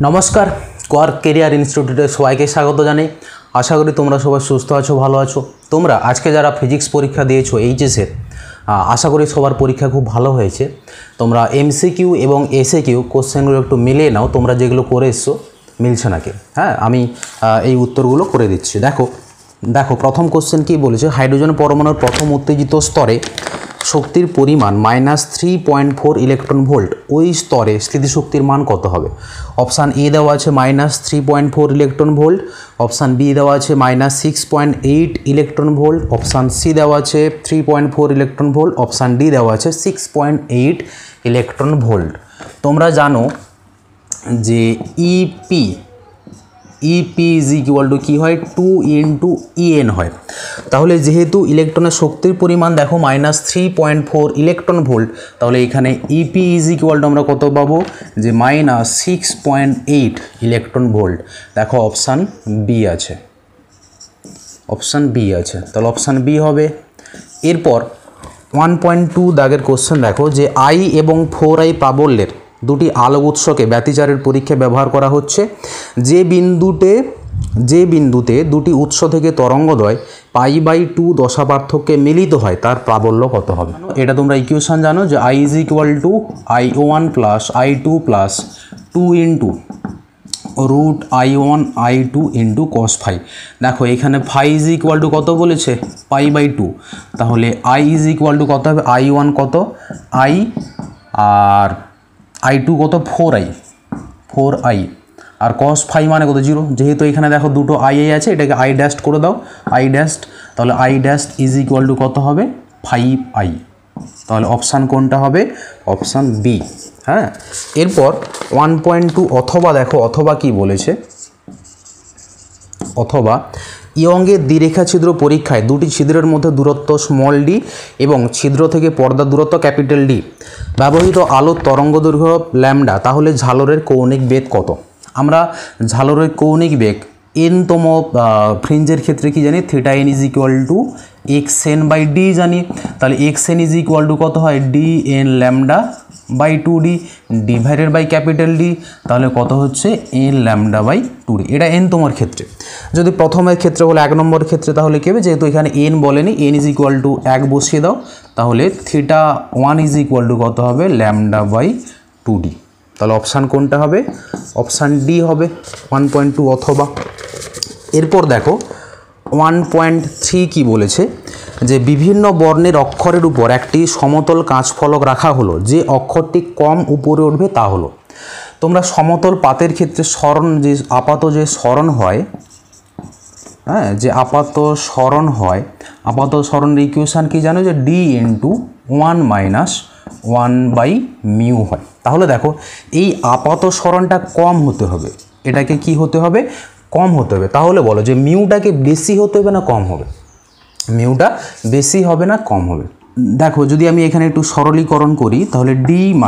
নমস্কার, quark career ইনস্টিটিউটে সবাইকে স্বাগত জানাই। আশা করি তোমরা সবাই সুস্থ আছো, ভালো আছো। তোমরা আজকে যারা ফিজিক্স পরীক্ষা দিয়েছো এইচএসের, আশা করি সবার পরীক্ষা খুব ভালো হয়েছে। তোমরা এমসিকিউ এবং এসএকিউ কোশ্চেনগুলো একটু মিলিয়ে নাও, তোমরা যেগুলো করে এসছো মিলছে নাকি। হ্যাঁ, আমি এই উত্তরগুলো করে দিচ্ছি। দেখো প্রথম কোশ্চেন কী বলেছে, হাইড্রোজেন পরমাণুর প্রথম উত্তেজিত স্তরে শক্তির পরিমাণ -3.4 ইলেকট্রন ভোল্ট, ওই স্তরে স্থিতিশক্তির মান কত হবে? অপশান এ দেওয়া আছে -3.4 ইলেকট্রন ভোল্ট, অপশান বি দেওয়া আছে -6.8 ইলেকট্রন ভোল্ট, অপশান সি দেওয়া আছে 3.4 ইলেকট্রন ভোল্ট, অপশান ডি দেওয়া আছে 6.8 ইলেকট্রন ভোল্ট। তোমরা জানো যে ইপি ইজ ইকুয়াল টু কী হয়, 2 × EN হয়। তাহলে যেহেতু ইলেকট্রনের শক্তির পরিমাণ দেখো -3.4 ইলেকট্রন ভোল্ট, তাহলে এখানে ইপি ইজ ইকুয়াল টু আমরা কত পাবো, যে -6.8 ইলেকট্রন ভোল্ট। দেখো অপশান বি আছে, তাহলে অপশান বি হবে। এরপর 1.2 দাগের কোশ্চেন দেখো, যে আই এবং 4i প্রাবল্যের দুটি আলোক উৎসকে ব্যতিচারের পরীক্ষায় ব্যবহার করা হচ্ছে। যে বিন্দুতে দুটি উৎস থেকে তরঙ্গদ্বয় π/2 দশা পার্থক্যে মিলিত হয় তার প্রাবল্য কত হবে? এটা তোমরা ইকুয়েশন জানো, যে I = I1 + I2 + 2 × √I1 I2 × cos φ। দেখো এখানে φ = কত বলেছে, π/2, তাহলে I = কত হবে, I1 কত I, আর I2 কত 4i, আর cos φ মানে কত 0। যেহেতু এখানে দেখো দুটো i আছে, এটাকে i ড্যাশ করে দাও, i ড্যাশ, তাহলে i ড্যাশ = কত হবে 5i। তাহলে অপশান কোনটা হবে, অপশান বি। হ্যাঁ, এরপর 1.2 অথবা দেখো, অথবা কি বলেছে, অথবা ইয়ংয়ের দ্বিরেখা ছিদ্র পরীক্ষায় দুটি ছিদ্রের মধ্যে দূরত্ব d এবং ছিদ্র থেকে পর্দার দূরত্ব D, ব্যবহৃত আলোর তরঙ্গদৈর্ঘ্য λ, তাহলে ঝালরের কৌণিক বেগ কত? আমরা ঝালরের কৌণিক বেগ n-তম ফ্রিঞ্জের ক্ষেত্রে কি জানি, θn = xn/d জানি। তাহলে xn = কত হয়, dn λ/2d / D, তাহলে কত হচ্ছে n λ/2d। এটা n-তমর ক্ষেত্রে। যদি প্রথমের ক্ষেত্রে হলো 1 নম্বর ক্ষেত্রে, তাহলে কী হবে, যেহেতু এখানে n বলেনি, n = 1 বসিয়ে দাও, তাহলে θ1 = কত হবে, λ/2d। তাহলে অপশান কোনটা হবে, অপশান ডি হবে 1.2 অথবা। এরপর দেখো 1.3 কি বলেছে, যে বিভিন্ন বর্ণের অক্ষরের উপর একটি সমতল কাঁচফলক রাখা হলো, যে অক্ষরটি কম উপরে উঠবে তা হলো। তোমরা সমতল পাতের ক্ষেত্রে আপাত সরণ হয়, হ্যাঁ, যে আপাত সরণের ইকুয়েশান কি জানো, যে d × 1 - 1/μ হয়। তাহলে দেখো এই আপাত সরণটা কম হতে হবে, এটাকে কি হতে হবে, কম হতে হবে। তাহলে বলো যে মিউটাকে বেশি হতে হবে না কম হবে? মিউটা বেশি হবে না কম হবে? দেখো যদি আমি এখানে একটু সরলীকরণ করি, তাহলে d -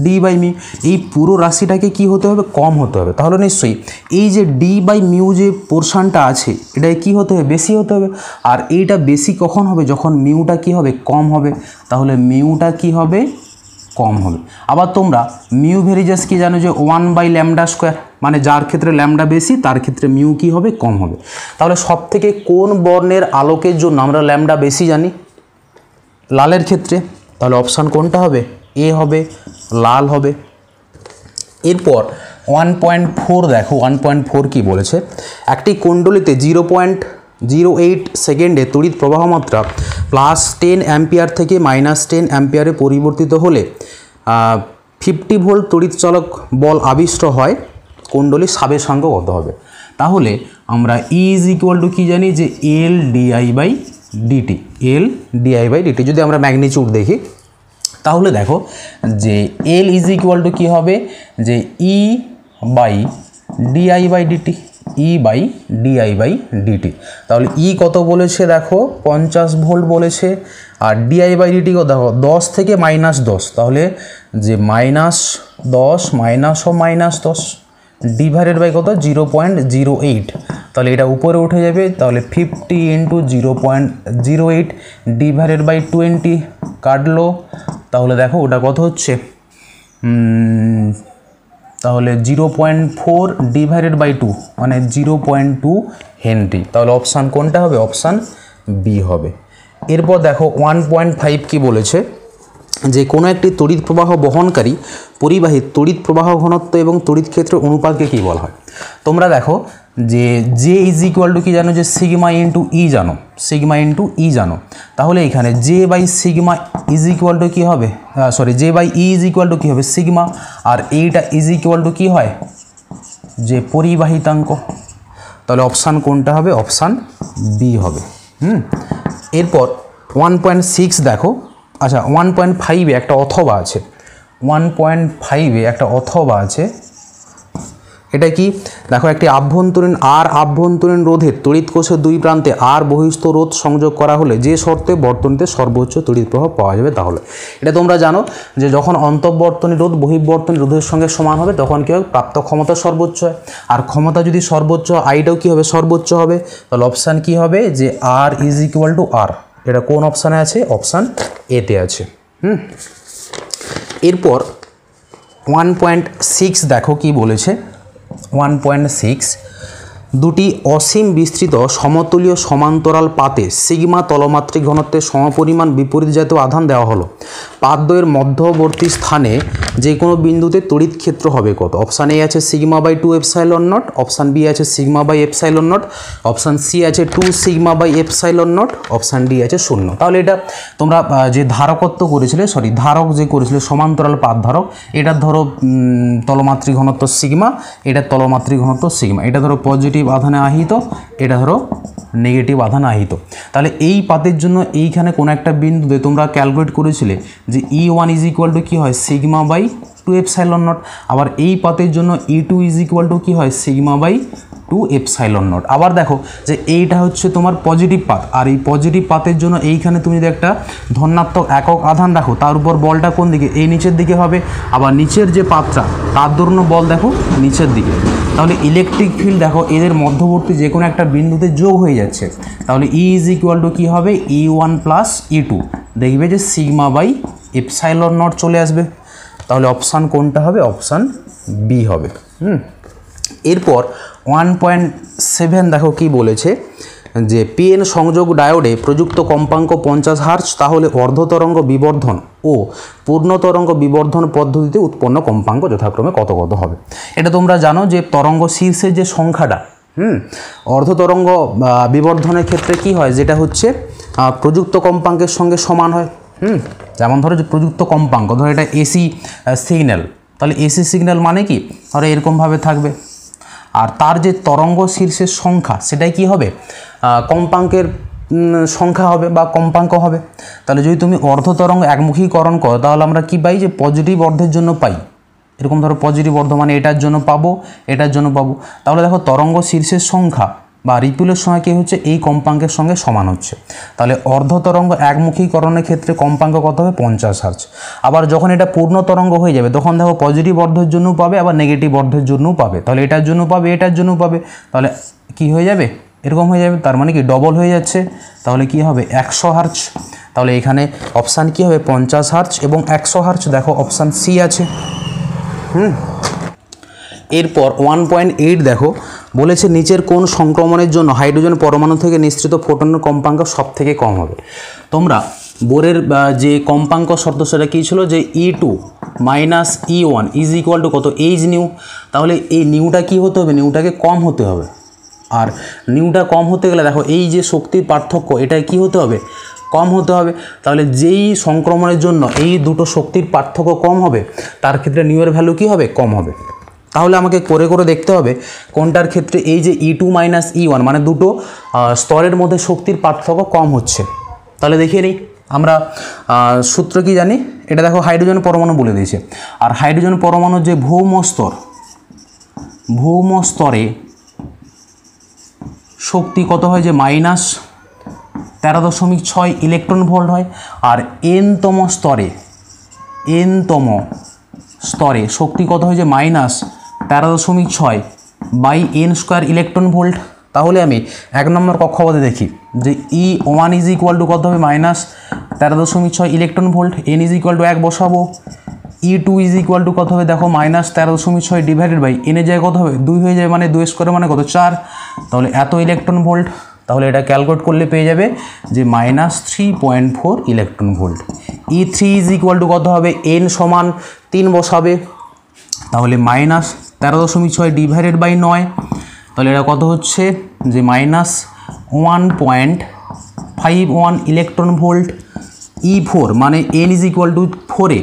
d/μ, এই পুরো রাশিটাকে কি হতে হবে, কম হতে হবে। তাহলে নিশ্চয়ই এই যে d/μ যে পোর্শনটা আছে, এটাকে কি হতে হবে, বেশি হতে হবে। আর এইটা বেশি কখন হবে, যখন মিউটা কি হবে, কম হবে। তাহলে মিউটা কি হবে, কম হবে। আবার তোমরা মিউ ভেরিজাস কি জানো, যে 1/λ², মানে যার ক্ষেত্রে ল্যামডা বেশি তার ক্ষেত্রে মিউ কি হবে, কম হবে। তাহলে সব থেকে কোন বর্ণের আলোকের জন্য আমরা ল্যামডা বেশি জানি, লালের ক্ষেত্রে। তাহলে অপশান কোনটা হবে, এ হবে, লাল হবে। এরপর 1.4 দেখো, 1.4 কি বলেছে, একটি কুণ্ডলিতে 0.08 সেকেন্ডে তড়িৎ প্রবাহ মাত্রা +10 অ্যাম্পিয়ার থেকে -10 অ্যাম্পিয়ারে পরিবর্তিত হলে 50 ভোল্ট তড়িৎচালক বল আবিষ্ট হয়, কুণ্ডলীর সাবেশাঙ্ক কত হবে? তাহলে আমরা E = কি জানি, যে L/di/dt। যদি আমরা ম্যাগনিটিউড দেখি, তাহলে দেখো যে L = কি হবে, যে E/di/dt, E/di/dt। তাহলে E কত বলেছে, দেখো 50 ভোল্ট বলেছে, আর di/dt কত দেখো 10 থেকে -10, তাহলে যে -10 -10 ডিভাইডেড বাই কত, 0.08, তাহলে এটা উপরে উঠে যাবে। তাহলে 50 × 0.08 ডিভাইডেড বাই 20 কাটলো, তাহলে দেখো ওটা কত হচ্ছে, তাহলে 0.4 ডিভাইডেড বাই 2 মানে 0.2 হেনরি। তাহলে অপশান কোনটা হবে? অপশান বি হবে। এরপর দেখো 1.5 কি বলেছে, যে কোনো একটি তড়িৎ প্রবাহ বহনকারী পরিবাহীর তড়িৎ প্রবাহ ঘনত্ব এবং তড়িৎ ক্ষেত্রের অনুপাতকে কী বলা হয়? তোমরা দেখো যে জে ইজ ইকুয়াল টু কি জানো, যে সিগমা ইন্টু ই জানো, সিগমা ইন্টু ই জানো। তাহলে এখানে J by sigma is equal to কী হবে, sorry J by E is equal to কী হবে? সিগমা। আর এইটা ইজ ইকুয়াল টু কী হয়? যে পরিবাহিতাঙ্ক। তাহলে অপশান কোনটা হবে? অপশান বি হবে। এরপর 1.6 দেখো, আচ্ছা 1.5-এ একটা অথবা আছে, 1.5-এ একটা অথবা আছে। এটা কি দেখো, একটি আভ্যন্তরীণ রোধের তড়িৎ কোষের দুই প্রান্তে আর বহিস্থ রোধ সংযোগ করা হলে যে শর্তে বর্তনীতে সর্বোচ্চ তড়িৎ প্রবাহ পাওয়া যাবে। তাহলে এটা তোমরা জানো যে যখন অন্তঃবর্তনী রোধ বহির্বর্তনী রোধের সঙ্গে সমান হবে তখন কী হবে? প্রাপ্ত ক্ষমতা সর্বোচ্চ হয়। আর ক্ষমতা যদি সর্বোচ্চ হয়, আইটাও কী হবে? সর্বোচ্চ হবে। তাহলে অপশান কী হবে? যে আর ইজ ইকুয়াল টু আর। এটা কোন অপশানে আছে? অপশান এতে আছে। এরপর 1.6 দেখো কি বলেছে। 1.6, দুটি অসীম বিস্তৃত সমতলীয় সমান্তরাল পাতে সিগমা তলমাত্রিক ঘনত্বের সমপরিমাণ বিপরীত জাতীয় আধান দেওয়া হলো। পাতদ্বয়ের মধ্যবর্তী স্থানে যে কোনো বিন্দুতে তড়িৎ ক্ষেত্র হবে কত? অপশান এ আছে sigma by 2 epsilon not, option B আছে sigma by epsilon not, option C আছে 2 sigma by epsilon not, option D আছে 0। তাহলে এটা তোমরা যে ধারকত্ব করেছিলে, সরি ধারক যে করেছিলে সমান্তরাল পাত ধারক, এটার ধরো তলমাত্রিক ঘনত্ব সিগমা, এটার তলমাত্রিক ঘনত্ব সিগমা, এটা ধরো পজিটিভ আধানে আহিত, এটা ধরো নেগেটিভ আধানে আহিত। তাহলে এই পাতের জন্য এইখানে কোনো একটা বিন্দুতে তোমরা ক্যালকুলেট করেছিলে যে E1 ইজ ইকুয়াল টু কী হয়? Sigma by 2 epsilon not. আবার এই পাতের জন্য E2 ইজ ইকুয়াল টু কী হয়? Sigma by 2 epsilon not. আবার দেখো যে এইটা হচ্ছে তোমার পজিটিভ পাত, আর এই পজিটিভ পাতের জন্য এইখানে তুমি যদি একটা ধনাত্মক একক আধান রাখো, তার উপর বলটা কোন দিকে? এই নিচের দিকে হবে। আবার নিচের যে পাতটা, তার দরুন বল দেখো নিচের দিকে। তাহলে ইলেকট্রিক ফিল্ড দেখো এদের মধ্যবর্তী যে কোনো একটা বিন্দুতে যোগ হয়ে যাচ্ছে। তাহলে ই ইজ ইকুয়াল টু কী হবে? E1 plus E2। দেখবে যে সিগমা বাই এপসাইলন নট চলে আসবে। তাহলে অপশান কোনটা হবে? অপশান বি হবে। এরপর 1.7 দেখো কি বলেছে, যে পিএন সংযোগ ডায়োডে প্রযুক্ত কম্পাঙ্ক 50 হার্জ, তাহলে অর্ধতরঙ্গ বিবর্ধন ও পূর্ণতরঙ্গ বিবর্ধন পদ্ধতিতে উৎপন্ন কম্পাঙ্ক যথাক্রমে কত কত হবে? এটা তোমরা জানো যে তরঙ্গ শীর্ষের যে সংখ্যাটা, অর্ধতরঙ্গ বিবর্ধনের ক্ষেত্রে কি হয়? যেটা হচ্ছে প্রযুক্ত কম্পাঙ্কের সঙ্গে সমান হয়। যেমন ধরো যে প্রযুক্ত কম্পাঙ্ক, ধরো এটা এসি সিগন্যাল, তাহলে এসি সিগন্যাল মানে কি? ধরো এরকমভাবে থাকবে। আর তার যে তরঙ্গ শীর্ষের সংখ্যা, সেটাই কি হবে? কম্পাঙ্কের সংখ্যা হবে বা কম্পাঙ্ক হবে। তাহলে যদি তুমি অর্ধতরঙ্গ একমুখীকরণ করো, তাহলে আমরা কি পাই? যে পজিটিভ অর্ধের জন্য পাই। এরকম ধরো পজিটিভ অর্ধ মানে এটার জন্য পাবো, এটার জন্য পাবো। তাহলে দেখো তরঙ্গ শীর্ষের সংখ্যা বা রিপুলের সময় কী হচ্ছে? এই কম্পাঙ্কের সঙ্গে সমান হচ্ছে। তাহলে অর্ধতরঙ্গ একমুখীকরণের ক্ষেত্রে কম্পাঙ্ক কত হবে? 50 হার্জ। আবার যখন এটা পূর্ণ তরঙ্গ হয়ে যাবে, তখন দেখো পজিটিভ অর্ধের জন্যও পাবে, আবার নেগেটিভ অর্ধের জন্যও পাবে। তাহলে এটার জন্য পাবে, এটার জন্য পাবে। তাহলে কি হয়ে যাবে? এরকম হয়ে যাবে। তার মানে কি ডবল হয়ে যাচ্ছে। তাহলে কি হবে? 100 হার্জ। তাহলে এখানে অপশান কি হবে? 50 হার্জ এবং 100 হার্জ। দেখো অপশান সি আছে। এরপর 1.8 দেখো বলেছে, নিচের কোন সংক্রমণের জন্য হাইড্রোজেন পরমাণু থেকে নিঃসৃত ফোটনের কম্পাঙ্ক সব থেকে কম হবে? তোমরা বোরের যে কম্পাঙ্ক শর্ত সেটা কী ছিল? যে E2 minus E1 is equal to কত? H new. তাহলে এই নিউটা কী হতে হবে? নিউটাকে কম হতে হবে। আর নিউটা কম হতে গেলে দেখো এই যে শক্তির পার্থক্য, এটা কি হতে হবে? কম হতে হবে। তাহলে যেই সংক্রমণের জন্য এই দুটো শক্তির পার্থক্য কম হবে, তার ক্ষেত্রে নিউয়ের ভ্যালু কী হবে? কম হবে। তাহলে আমাকে করে করে দেখতে হবে কোনটার ক্ষেত্রে এই যে E2 মাইনাস E1 মানে দুটো স্তরের মধ্যে শক্তির পার্থক্য কম হচ্ছে। তাহলে দেখিয়ে নিই আমরা সূত্র কি জানি। এটা দেখো হাইড্রোজেন পরমাণু বলে দিয়েছে। আর হাইড্রোজেন পরমাণুর যে ভৌম স্তরে শক্তি কত হয়? যে মাইনাস 13.6 ইলেকট্রন ভোল্ট হয়। আর এনতম স্তরে শক্তি কত হয়? যে minus 13.6 by N square electron volt. তাহলে আমি 1 নম্বর কক্ষপথে দেখি যে E1 ইজ ইকুয়াল টু কত হবে? Minus 13.6 electron volt. N is equal to 1 বসাবো, E2 ইজ ইকুয়াল টু কত হবে দেখো -13.6 ডিভাইডেড বাই এনে যায় কত হবে 2 হয়ে যায়, মানে 2 স্কোয়ার মানে কত 4, তাহলে এত ইলেকট্রন ভোল্ট। তাহলে এটা ক্যালকুলেট করলে পেয়ে যাবে যে -3.4 electron volt. E3 is equal to কত হবে, n সমান 3 বসাবে, তাহলে -13.6 ডিভাইডেড বাই 9, তাহলে এটা কত হচ্ছে যে -1.51 ইলেকট্রন ভোল্ট। E4 মানে n ইজ ইকুয়াল টু 4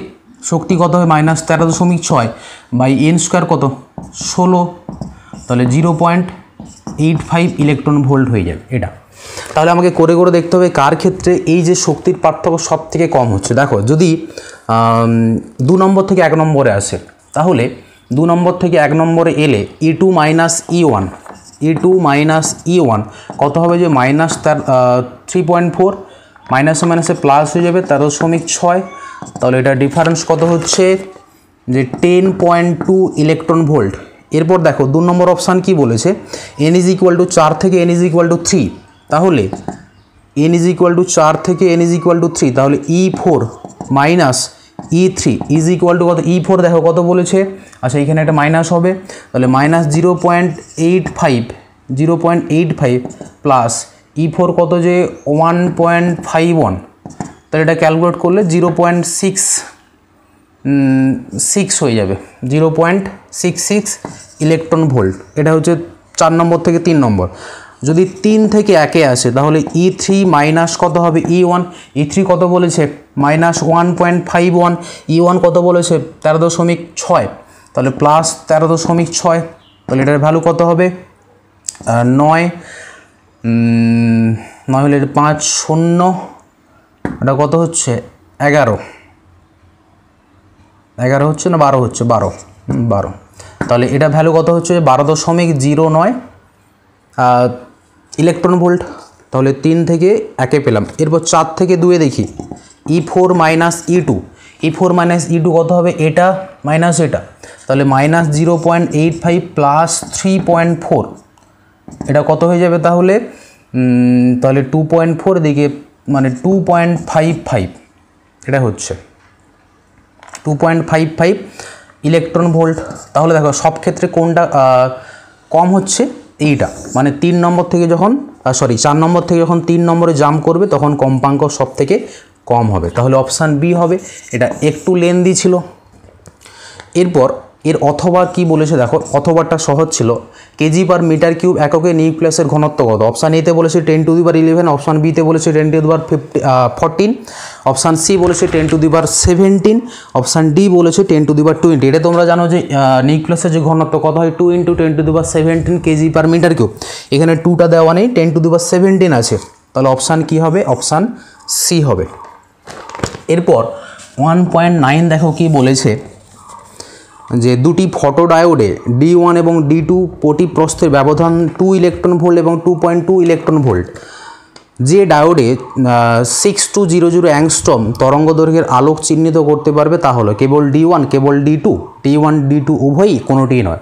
শক্তি কত হবে -13.6 বাই n স্কোয়ার কত 16, তাহলে 0.85 ইলেকট্রন ভোল্ট হয়ে যাবে এটা। তাহলে আমাকে করে করে দেখতে হবে কার ক্ষেত্রে এই যে শক্তির পার্থক্য সব থেকে কম হচ্ছে। দেখো যদি 2 নম্বর থেকে 1 নম্বরে আসে, তাহলে 2 নম্বর থেকে 1 নম্বরে এলে E2 মাইনাস E1 কত হবে যে -3.4, মাইনাসে মাইনাসে প্লাস হয়ে যাবে 13.6, তাহলে এটা ডিফারেন্স কত হচ্ছে যে 10.2 ইলেকট্রন ভোল্ট। এরপর দেখো 2 নম্বর অপশান কি বলেছে, n ইজ ইকুয়াল টু 4 থেকে n ইজ ইকুয়াল টু 3, তাহলে n ইজ ইকুয়াল টু 4 থেকে n ইজ ইকুয়াল টু 3, তাহলে E4 minus E3 is equal to কত, E4 দেখো কত বলেছে, আচ্ছা এখানে একটা মাইনাস হবে, তাহলে -0.85 প্লাস E4 কত যে 1.51, তাহলে এটা ক্যালকুলেট করলে 0.66 হয়ে যাবে, 0.66 ইলেকট্রন ভোল্ট। এটা হচ্ছে 4 নম্বর থেকে 3 নম্বর। যদি 3 থেকে 1-এ আসে তাহলে E3 মাইনাস কত হবে E1, E3 কত বলেছে -1.51, E1 কত বলেছে 13.6, তাহলে প্লাস 13.6, তাহলে এটার ভ্যালু কত হবে 9 হলে 5 0, এটা কত হচ্ছে 11 হচ্ছে না 12 হচ্ছে 12, তাহলে এটা ভ্যালু কত হচ্ছে 12.09 ইলেকট্রন ভোল্ট। তাহলে 3 থেকে 1-এ পেলাম। এরপর 4 থেকে 2-এ দেখি, E4 মাইনাস E2 কত হবে, এটা মাইনাস এটা, তাহলে -0.85 প্লাস 3.4, এটা কত হয়ে যাবে তাহলে 2.4 দিকে মানে 2.55, এটা হচ্ছে 2.55 ইলেকট্রন ভোল্ট। তাহলে দেখো সব ক্ষেত্রে কোনটা কম হচ্ছে, এইটা, মানে 3 নম্বর থেকে যখন 4 নম্বর থেকে যখন 3 নম্বরে জাম্প করবে তখন কম্পাঙ্ক সব থেকে কম হবে, তাহলে অপশান বি হবে। এটা একটু লেন্দি ছিল। এরপর এর অথবা কি বলেছে দেখো, অথবাটা সহজ ছিল, কেজি পার মিটার কিউব এককে নিউক্লিয়াসের ঘনত্ব কত। অপশান এতে বলেছে 10⁻11, অপশান বিতে বলেছে 10⁻14, অপশান সি বলেছে 10⁻17, অপশান ডি বলেছে 10⁻20। এটা তোমরা জানো যে নিউক্লিয়াসের যে ঘনত্ব কত হয় 2 × 10⁻17 কেজি পার মিটার কিউব। এখানে 2টা দেওয়া নেই, 10⁻17 আছে, তাহলে অপশান কি হবে, অপশান সি হবে। এরপর 1.9 দেখো কি বলেছে, যে দুটি ফটোডায়োডে D1 এবং D2 প্রতি প্রস্থের ব্যবধান 2 ইলেকট্রন ভোল্ট এবং 2.2 ইলেকট্রন ভোল্ট। যে ডায়োডে 6200 অ্যাংস্ট্রম তরঙ্গ দৈর্ঘ্যের আলোক চিহ্নিত করতে পারবে তা হলো কেবল D1, কেবল D1 D2 উভয়ই, কোনোটিই নয়।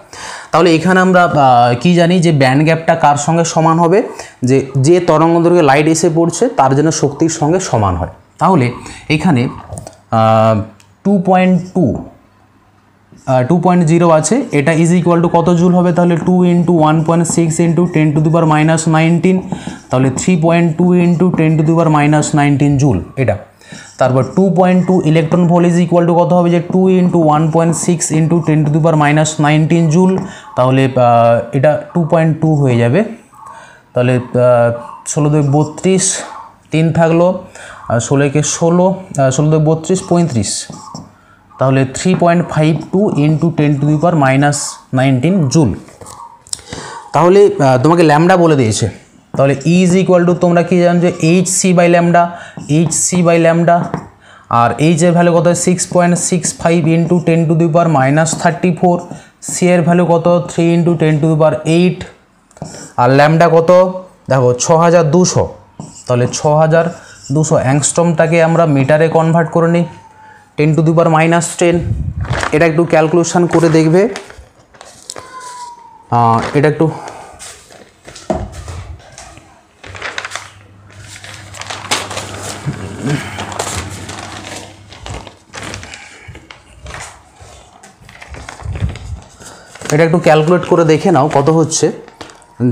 তাহলে এখানে আমরা কি জানি যে ব্যান্ড গ্যাপটা কার সঙ্গে সমান হবে, যে তরঙ্গ দৈর্ঘ্যে লাইট এসে পড়ছে তার যেন শক্তির সঙ্গে সমান হয়। তাহলে এখানে 2.0 আছে, এটা ইজ ইকুয়াল টু কত জুল হবে, তাহলে 2 × 1.6 × 10⁻19, তাহলে 3.2 × 10⁻19 জুল এটা। তারপর 2.2 electron volt is equal to কত হবে, যে 2 × 1.6 × 10⁻19 জুল, তাহলে এটা 2.2 হয়ে যাবে। তাহলে 16×2 = 32, 3 থাকলো, 16 × 16, 16×2 = 35, তাহলে 3.52 × 10⁻19 জুল। তাহলে তোমাকে ল্যামডা বলে দিয়েছে, তাহলে E ইজ ইকুয়াল টু তোমরা কি জানো যে hc/ল্যামডা, আর h এর ভ্যালু কত 6.65 × 10⁻34, c এর ভ্যালু কত 3 × 10⁸, আর ল্যামডা কত দেখো 6200, তাহলে 6200 অ্যাংস্ট্রমটাকে আমরা মিটারে কনভার্ট করে নিই 10⁻10। এটা একটু ক্যালকুলেশন করে দেখবে, এটা একটু এটা একটু ক্যালকুলেট করে দেখে নাও কত হচ্ছে।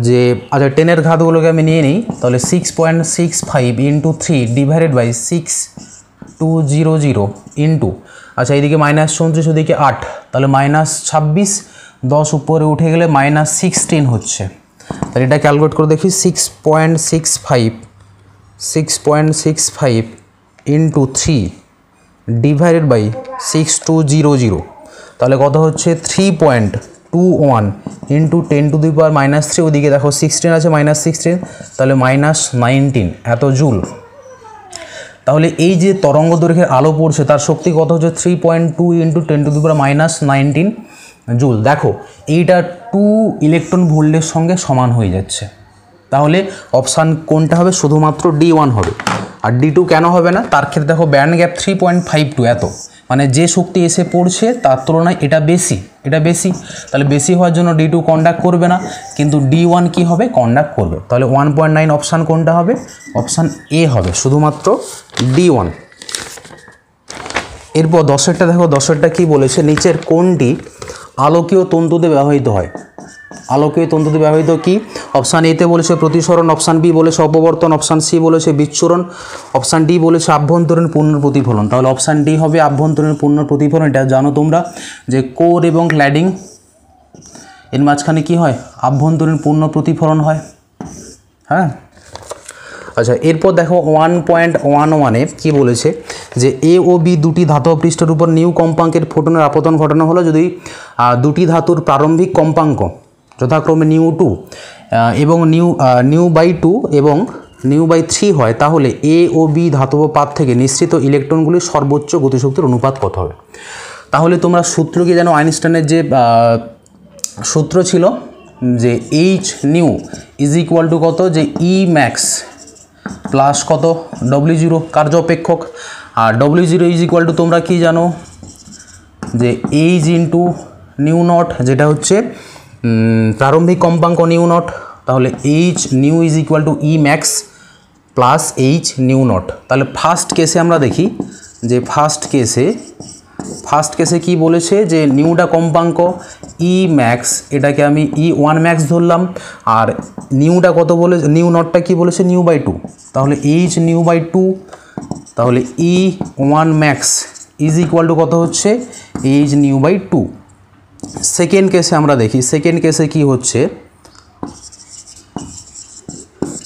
যে আচ্ছা 10-এর ঘাতগুলোকে আমি নিয়ে নিই, তাহলে 6.65 ইন্টু 3 ডিভাইডেড বাই 6200 ইন্টু, আচ্ছা এইদিকে -34 ওদিকে 8, তাহলে -26, 10 উপরে উঠে গেলে -16 হচ্ছে। তাহলে এটা ক্যালকুলেট করে দেখি, 6.65 ইন্টু 3 ডিভাইডেড বাই 6200, তাহলে কত হচ্ছে 3.21 ইন্টু 10⁻³ ওদিকে দেখো 16 আছে, -16, তাহলে -19 এত জুল। তাহলে এই যে তরঙ্গ দৈর্ঘ্যের আলো পড়ছে তার শক্তি কত হচ্ছে 3.2 ইন্টু 10⁻19 জুল। দেখো এইটা 2 ইলেকট্রন ভোল্টের সঙ্গে সমান হয়ে যাচ্ছে। তাহলে অপশান কোনটা হবে? শুধুমাত্র D1 হবে। আর D2 কেন হবে না? তার ক্ষেত্রে দেখো ব্যান্ড গ্যাপ 3.52, এত মানে যে শক্তি এসে পড়ছে তার তুলনায় এটা বেশি, তাহলে বেশি হওয়ার জন্য D2 কন্ডাক্ট করবে না, কিন্তু D1 কি হবে? কন্ডাক্ট করবে। তাহলে 1.9 অপশান কোনটা হবে? অপশান এ হবে, শুধুমাত্র D1। এরপর 10-এরটা দেখো, 10-এরটা কি বলেছে, নিচের কোনটি আলোকীয় তন্তুতে ব্যবহৃত হয়? আলোকীয় তন্তুতে ব্যবহৃত কি? অপশান এতে বলেছে প্রতিসরণ, অপশান বি বলেছে অপবর্তন, অপশান সি বলেছে বিচ্ছুরণ, অপশান ডি বলেছে আভ্যন্তরীণ পুনঃপ্রতিফলন। তাহলে অপশান ডি হবে আভ্যন্তরীণ পুনঃপ্রতিফলন। এটা জানো তোমরা যে কোর এবং ক্ল্যাডিং এর মাঝখানে কি হয়? আভ্যন্তরীণ পুনঃপ্রতিফলন হয়। হ্যাঁ, আচ্ছা এরপর দেখো 1.11-এ কী বলেছে যে এ ও বি দুটি ধাতব পৃষ্ঠের উপর নিউ কম্পাঙ্কের ফোটনের আপতন ঘটানো হলো যদি দুটি ধাতুর প্রারম্ভিক কম্পাঙ্ক যথাক্রমে নিউ2 এবং নিউ/2 এবং নিউ/3 হয়, তাহলে এ ও বি ধাতব পাত থেকে নিঃসৃত ইলেকট্রনগুলির সর্বোচ্চ গতিশক্তির অনুপাত কত হবে? তাহলে তোমরা সূত্র কি জানো? আইনস্টাইনের যে সূত্র ছিল যে H new is equal to কত, যে ই ম্যাক্স প্লাস কত W0 কার্য অপেক্ষক, আর W0 ইজ ইকুয়াল টু তোমরা কি জানো যে এইচ ইন্টু নিউ নট, যেটা হচ্ছে প্রারম্ভিক কম্পাঙ্ক নিউ নট। তাহলে H new is equal to E max plus H new not. তাহলে ফার্স্ট কেসে আমরা দেখি যে ফার্স্ট কেসে কি বলেছে যে নিউটা কম্পাঙ্ক ই ম্যাক্স, এটাকে আমি E1 ম্যাক্স ধরলাম, আর নিউটা কত বলে, নিউ নটটা কি বলেছে নিউ/2, তাহলে এইচ নিউ/2, তাহলে E1 max is equal to কত হচ্ছে এইচ নিউ/2। সেকেন্ড কেসে আমরা দেখি, সেকেন্ড কেসে কি হচ্ছে,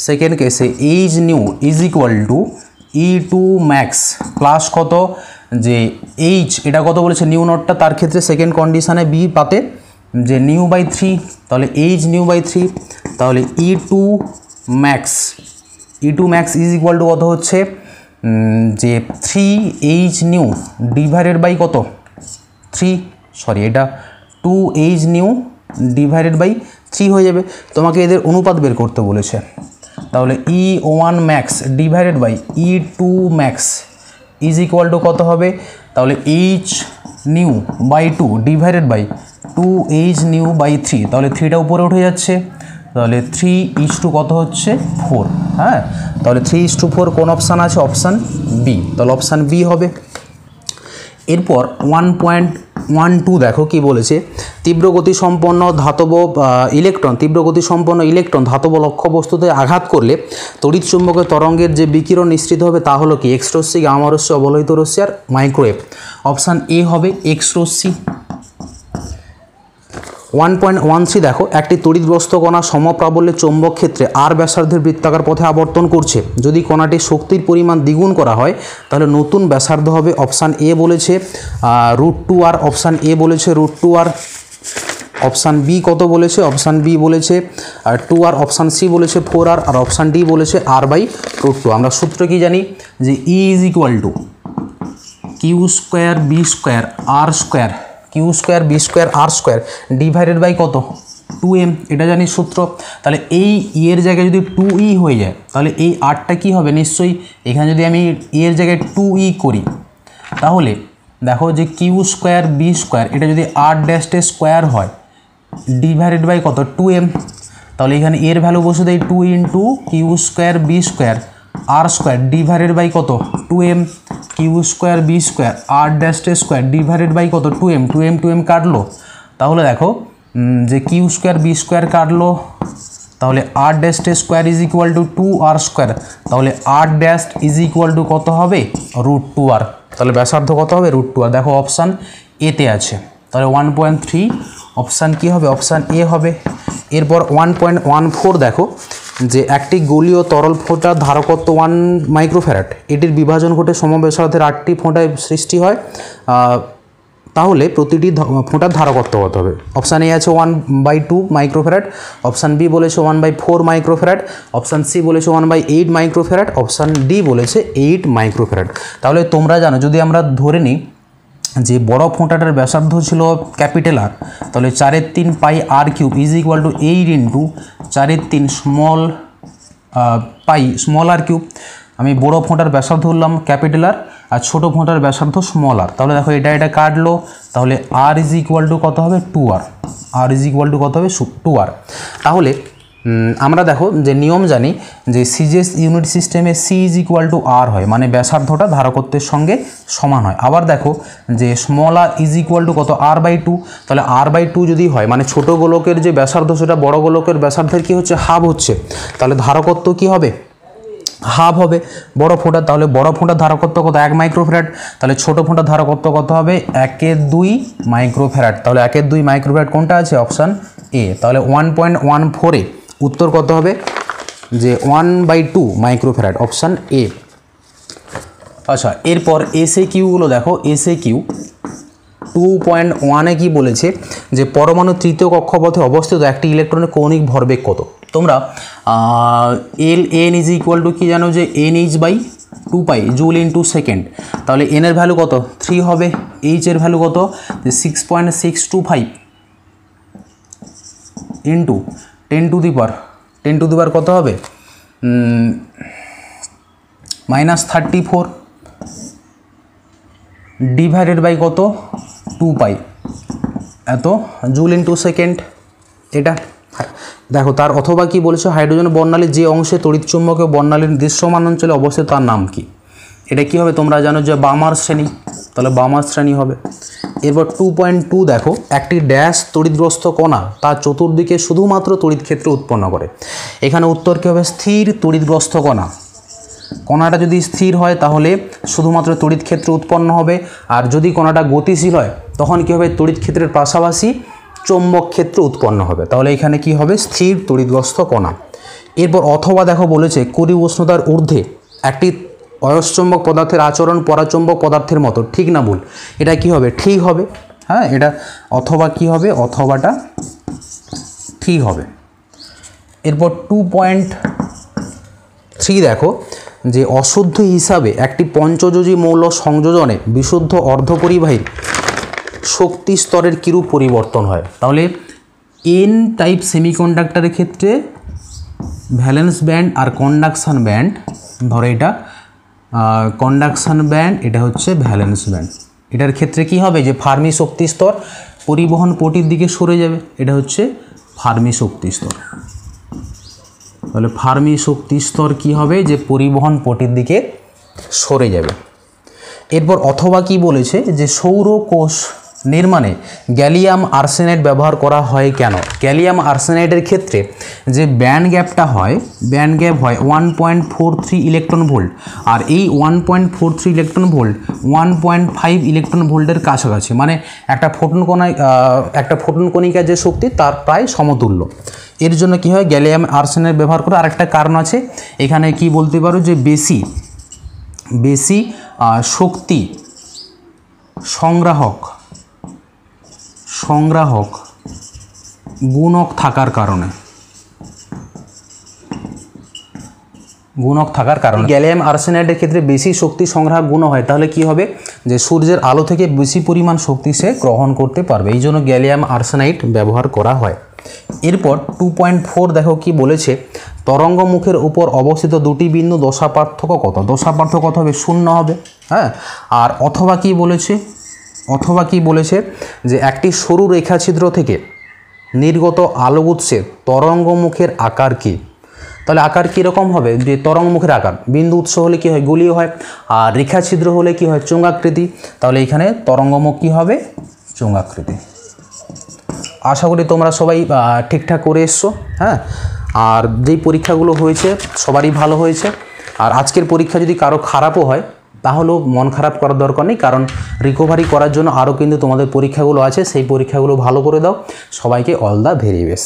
সেকেন্ড কেসে H new is equal to E2 max plus কত, যে এইচ এটা কত বলেছে নিউ নটটা, তার ক্ষেত্রে সেকেন্ড কন্ডিশানে বি পাতে যে নিউ/3, তাহলে এইচ নিউ/3, তাহলে E2 max is equal to কত হচ্ছে যে 3H নিউ ডিভাইডেড বাই কত 3, এটা 2H নিউ ডিভাইডেড বাই 3 হয়ে যাবে। তোমাকে এদের অনুপাত বের করতে বলেছে, তাহলে E1 max divided by E2 max is equal to কত হবে, তাহলে H new by 2 divided by 2H new by 3, তাহলে 3টা উপরে উঠে যাচ্ছে, তাহলে 3:2 কত হচ্ছে 4। হ্যাঁ, তাহলে 3:4 কোন অপশান আছে? অপশান বি, তাহলে অপশান বি হবে। এরপর 1.12 দেখো কি বলেছে, তীব্র গতিসম্পন্ন ইলেকট্রন ধাতব লক্ষ্যবস্তুতে আঘাত করলে তড়িৎ চুম্বকের তরঙ্গের যে বিকিরণ নিঃসৃত হবে তা হলো কি x Rashmi, gamma Rashmi, অবলোহিত Rashmi R microwave. Option A হবে এক্স রশ্মি। 1.13 দেখো, একটি তড়িৎগ্রস্ত কণা সমপ্রাবল্যের চৌম্বক ক্ষেত্রে আর ব্যাসার্ধের বৃত্তাকার পথে আবর্তন করছে, যদি কণাটির শক্তির পরিমাণ দ্বিগুণ করা হয় তাহলে নতুন ব্যাসার্ধ হবে, অপশান এ বলেছে √2r, অপশান এ বলেছে √2r, অপশান বি কত বলেছে, অপশান বি বলেছে 2r, অপশান সি বলেছে 4r, আর অপশান ডি বলেছে r/√2। আমরা সূত্র কি জানি যে E is equal to Q²B²R², Q²B²R² divided by কত 2m, এটা জানি সূত্র। তাহলে এই এর জায়গায় যদি 2e হয়ে যায় তাহলে এই আরটা কি হবে, নিশ্চয়ই এখানে যদি আমি এর জায়গায় 2e করি তাহলে দেখো যে Q²B² এটা যদি r' হয় ডিভাইডেড বাই কত 2m, তাহলে এখানে এর ভ্যালু বসে দেয় 2 ইন্টু Q²B²R² ডিভাইডেড বাই কত 2m, Q²B² r' square divided by কত 2m কাটলো। তাহলে দেখো যে কিউ স্কোয়ার বি স্কোয়ার কাটলো, তাহলে আর dash square is equal to 2r square, তাহলে আর ড্যাশ ইজ ইকুয়াল টু কত হবে √2r, তাহলে ব্যাসার্ধ কত হবে √2r। দেখো অপশান এতে আছে, তাহলে 1.3 অপশান কী হবে, অপশান এ হবে। এরপর 1.14 দেখো যে একটি গোলীয় তরল ফোঁটার ধারকত্ব 1 মাইক্রোফ্যারাড, এটির বিভাজন ঘটে সমব্যাসার্ধের 8টি ফোঁটায় সৃষ্টি হয়, তাহলে প্রতিটি ফোঁটার ধারকত্ব কত হবে। অপশান এ আছে 1/2 মাইক্রোফ্যারাড, অপশান বি বলেছে 1/4 মাইক্রোফ্যারাড, অপশান সি বলেছে 1/8 মাইক্রোফ্যারাড, অপশান ডি বলেছে 8 মাইক্রোফ্যারাড। তাহলে তোমরা জানো যদি আমরা ধরে নিই যে বড় ফোঁটাটার ব্যাসার্ধ ছিল ক্যাপিটাল আর, তাহলে 4/3 পাই আর cube is equal to 8 into 4/3 small pi small R cube. আমি বড় ফোঁটার ব্যাসার্ধ ধরলাম ক্যাপিটাল আর ছোটো ফোঁটার ব্যাসার্ধ স্মল আর, তাহলে দেখো এটা কাটলো, তাহলে আর ইজ ইকুয়াল টু কত হবে 2r, R is equal to কত হবে 2r। তাহলে আমরা দেখো যে নিয়ম জানি যে সিজিএস ইউনিট সিস্টেমে সি ইজ ইকুয়াল টু আর হয়, মানে ব্যাসার্ধটা ধারকত্বের সঙ্গে সমান হয়। আবার দেখো যে small R is equal to কত r/2, তাহলে r/2 যদি হয় মানে ছোটো গোলকের যে ব্যাসার্ধ সেটা বড় গোলকের ব্যাসার্ধের কী হচ্ছে হাফ হচ্ছে, তাহলে ধারকত্ব কী হবে হাফ হবে বড় ফোঁটা, তাহলে বড় ফোঁটার ধারকত্ব কত 1 মাইক্রোফ্যারাড, তাহলে ছোটো ফোঁটার ধারকত্ব কত হবে 1/2 মাইক্রোফ্যারাড, তাহলে 1/2 মাইক্রোফ্যারাড কোনটা আছে অপশান এ, তাহলে 1.14 উত্তর কত হবে যে 1/2 মাইক্রোফ্যারাড, অপশান এ। আচ্ছা এরপর এসএ কিউগুলো দেখো, এসএ কিউ 2.1 কি বলেছে যে পরমাণু তৃতীয় কক্ষপথে অবস্থিত একটি ইলেকট্রনের কৌণিক ভরবেগ কত। তোমরা এন ইজ ইকুয়াল টু কি জানো যে NH/2π জুল ইন্টু সেকেন্ড, তাহলে এন এর ভ্যালু কত 3 হবে, এইচ এর ভ্যালু কত 6.625 ইন্টু 10 টু দি পাওয়ার কত হবে -34 ডিভাইডেড বাই কত 2π এত জুল ইন্টু সেকেন্ড। এটা দেখো তার অথবা কি বলেছে হাইড্রোজেন বর্ণালীর যে অংশে তড়িৎচুম্বকীয় বর্ণালীর দৃশ্যমান অঞ্চলে অবস্থিত তার নাম কি। এটা কি হবে তোমরা জানো যে বামার শ্রেণী, তাহলে বামার শ্রেণী হবে। এরপর 2.2 দেখো একটি ড্যাশ তড়িৎগ্রস্ত কণা তার চতুর্দিকে শুধুমাত্র তড়িৎ ক্ষেত্র উৎপন্ন করে। এখানে উত্তর কী হবে স্থির তড়িৎগ্রস্ত কণা, কণাটা যদি স্থির হয় তাহলে শুধুমাত্র তড়িৎ ক্ষেত্র উৎপন্ন হবে, আর যদি কণাটা গতিশীল হয় তখন কী হবে তড়িৎ ক্ষেত্রের পাশাপাশি চৌম্বক ক্ষেত্র উৎপন্ন হবে, তাহলে এখানে কি হবে স্থির তড়িৎগ্রস্ত কণা। এরপর অথবা দেখো বলেছে কুড়ি উষ্ণতার ঊর্ধ্বে একটি অয়স্চুম্বক পদার্থের আচরণ পরাচুম্বক পদার্থের মতো, ঠিক না ভুল, এটা কি হবে ঠিক হবে, হ্যাঁ এটা অথবা কি হবে অথবাটা ঠিক হবে। এরপর 2.3 দেখো যে অশুদ্ধ হিসাবে একটি পঞ্চযোজী মৌল সংযোজনে বিশুদ্ধ অর্ধপরিবাহীর শক্তি স্তরের কিরূপ পরিবর্তন হয়। তাহলে এন টাইপ সেমিকন্ডাক্টরের ক্ষেত্রে ভ্যালেন্স ব্যান্ড আর কন্ডাকশান ব্যান্ড, ধরো এটা কন্ডাকশান ব্যান্ড, এটা হচ্ছে ভ্যালেন্স ব্যান্ড, এটার ক্ষেত্রে কি হবে যে ফার্মি শক্তি স্তর পরিবহন পটির দিকে সরে যাবে, এটা হচ্ছে ফার্মি শক্তি স্তর। তাহলে ফার্মি শক্তি স্তর কী হবে যে পরিবহন পটির দিকে সরে যাবে। এরপর অথবা কি বলেছে যে সৌর কোষ নির্মাণে গ্যালিয়াম আর্সেনাইড ব্যবহার করা হয় কেন। গ্যালিয়াম আর্সেনাইডের ক্ষেত্রে যে ব্যান্ড গ্যাপটা হয়, ব্যান্ড গ্যাপ হয় 1.43 ইলেকট্রন ভোল্ট, আর এই 1.43 ইলেকট্রন ভোল্ট 1.5 ইলেকট্রন ভোল্টের কাছাকাছি, মানে একটা ফোটন কণিকার যে শক্তি তার প্রায় সমতুল্য। এর জন্য কি হয় গ্যালিয়াম আর্সেনাইড ব্যবহার করে। আরেকটা কারণ আছে এখানে কি বলতে পারো যে বেশি শক্তি সংগ্রাহক গুণক থাকার কারণে গ্যালিয়াম আর্সেনাইডের ক্ষেত্রে বেশি শক্তি সংগ্রাহক গুণ হয়, তাহলে কি হবে যে সূর্যের আলো থেকে বেশি পরিমাণ শক্তি সে গ্রহণ করতে পারবে, এই জন্য গ্যালিয়াম আর্সেনাইড ব্যবহার করা হয়। এরপর 2.4 দেখো কি বলেছে তরঙ্গ মুখের উপর অবস্থিত দুটি বিন্দু দশা পার্থক্য কত। দশা পার্থক্য কত হবে 0 হবে, হ্যাঁ। আর অথবা কি বলেছে যে একটি সরু রেখাছিদ্র থেকে নির্গত আলো উৎসের তরঙ্গ মুখের আকার কী। তাহলে আকার কীরকম হবে যে তরঙ্গ মুখের আকার, বিন্দু উৎস হলে কি হয় গোলীয় হয়, আর রেখাছিদ্র হলে কি হয় চোঙাকৃতি, তাহলে এখানে তরঙ্গমুখ কী হবে চোঙাকৃতি। আশা করি তোমরা সবাই ঠিকঠাক করে এসছো। হ্যাঁ, আর যেই পরীক্ষাগুলো হয়েছে সবারই ভালো হয়েছে। আর আজকের পরীক্ষা যদি কারো খারাপও হয় তাহলেও মন খারাপ করার দরকার নেই, কারণ রিকভারি করার জন্য আরও কিন্তু তোমাদের পরীক্ষাগুলো আছে, সেই পরীক্ষাগুলো ভালো করে দাও। সবাইকে অল দ্য ভেরি বেস্ট।